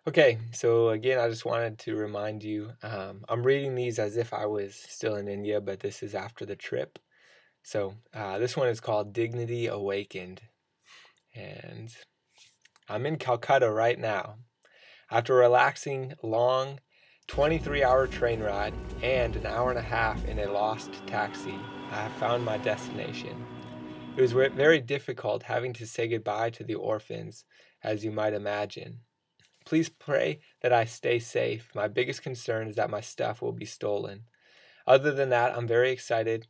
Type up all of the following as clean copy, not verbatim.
Okay, so again, I just wanted to remind you, I'm reading these as if I was still in India, but this is after the trip. So this one is called Dignity Awakened, and I'm in Calcutta right now. After a relaxing, long 23-hour train ride and an hour and a half in a lost taxi, I have found my destination. It was very difficult having to say goodbye to the orphans, as you might imagine. Please pray that I stay safe. My biggest concern is that my stuff will be stolen. Other than that, I'm very excited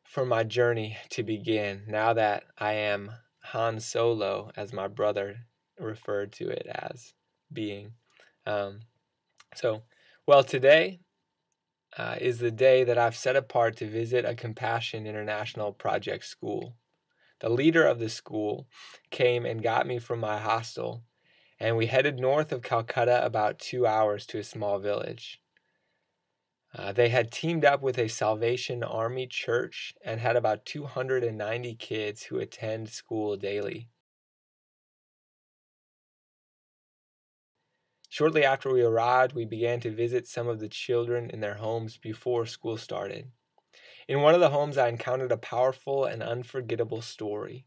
for my journey to begin now that I am Han Solo, as my brother referred to it as being. Um, today is the day that I've set apart to visit a Compassion International Project school. The leader of the school came and got me from my hostel, and we headed north of Calcutta about 2 hours to a small village. They had teamed up with a Salvation Army church and had about 290 kids who attend school daily. Shortly after we arrived, we began to visit some of the children in their homes before school started. In one of the homes, I encountered a powerful and unforgettable story,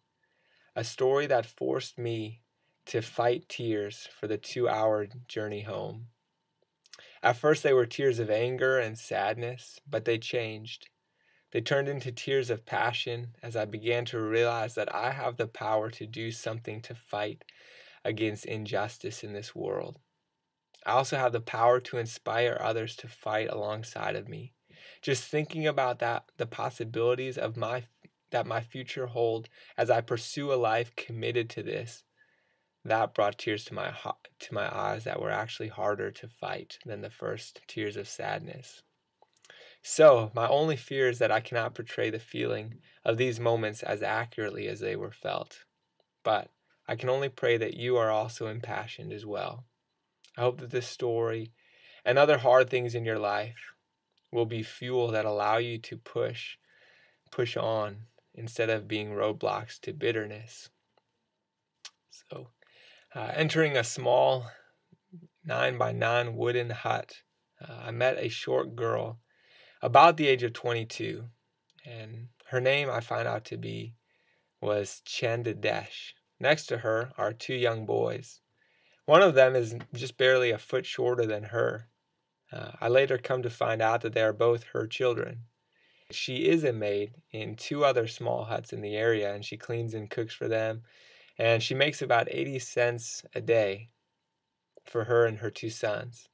a story that forced me to fight tears for the 2-hour journey home. At first, they were tears of anger and sadness, but they changed. They turned into tears of passion as I began to realize that I have the power to do something to fight against injustice in this world. I also have the power to inspire others to fight alongside of me. Just thinking about the possibilities of that my future hold as I pursue a life committed to this, that brought tears to my eyes that were actually harder to fight than the first tears of sadness. So, my only fear is that I cannot portray the feeling of these moments as accurately as they were felt. But I can only pray that you are also impassioned as well. I hope that this story and other hard things in your life will be fuel that allow you to push on instead of being roadblocks to bitterness. So, entering a small 9 by 9 wooden hut, I met a short girl about the age of 22, and her name I find out to be was Chandadesh. Next to her are two young boys. One of them is just barely a foot shorter than her. I later come to find out that they are both her children. She is a maid in two other small huts in the area, and she cleans and cooks for them, and she makes about 80 cents a day for her and her two sons.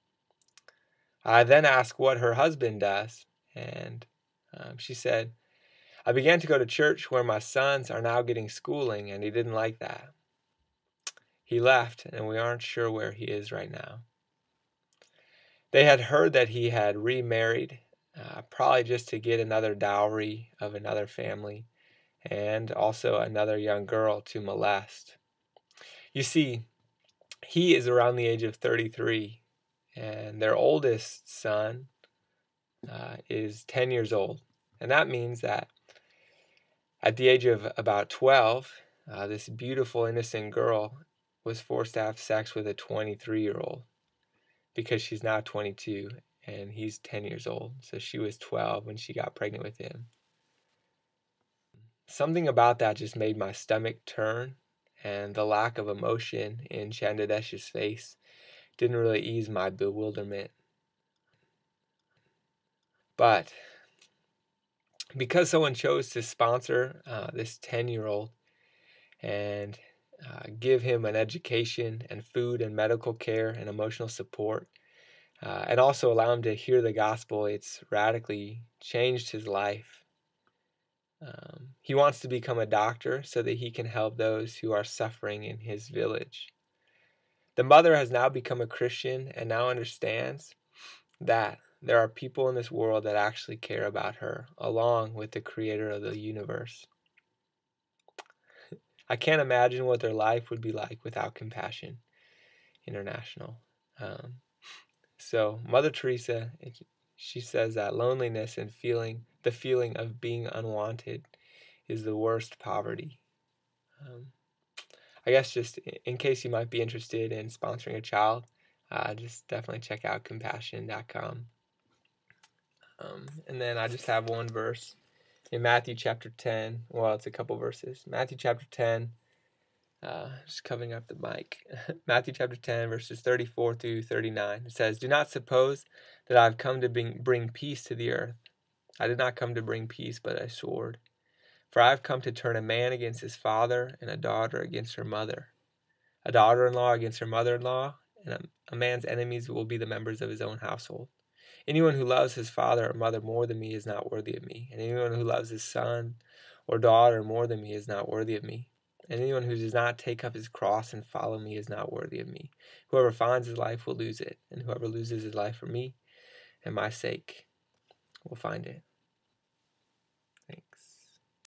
I then asked what her husband does, and she said, I began to go to church where my sons are now getting schooling, and he didn't like that. He left, and we aren't sure where he is right now. They had heard that he had remarried, probably just to get another dowry of another family, and also another young girl to molest. You see, he is around the age of 33, and their oldest son is 10 years old. And that means that at the age of about 12, this beautiful, innocent girl was forced to have sex with a 23-year-old because she's now 22 and he's 10 years old. So she was 12 when she got pregnant with him. Something about that just made my stomach turn, and the lack of emotion in Chandadesh's face didn't really ease my bewilderment. But because someone chose to sponsor this 10-year-old and give him an education and food and medical care and emotional support, and also allow him to hear the gospel, it's radically changed his life. He wants to become a doctor so that he can help those who are suffering in his village. The mother has now become a Christian and now understands that there are people in this world that actually care about her, along with the creator of the universe. I can't imagine what their life would be like without Compassion International. So Mother Teresa, she says that loneliness and the feeling of being unwanted is the worst poverty. I guess just in case you might be interested in sponsoring a child, just definitely check out compassion.com. And then I just have one verse in Matthew chapter 10. Well, it's a couple verses. Matthew chapter 10, just covering up the mic. Matthew chapter 10, verses 34 through 39. It says, "Do not suppose that I have come to bring peace to the earth. I did not come to bring peace, but a sword. For I have come to turn a man against his father, and a daughter against her mother, a daughter-in-law against her mother-in-law, and a man's enemies will be the members of his own household. Anyone who loves his father or mother more than me is not worthy of me, and anyone who loves his son or daughter more than me is not worthy of me. And anyone who does not take up his cross and follow me is not worthy of me. Whoever finds his life will lose it, and whoever loses his life for me and my sake will find it."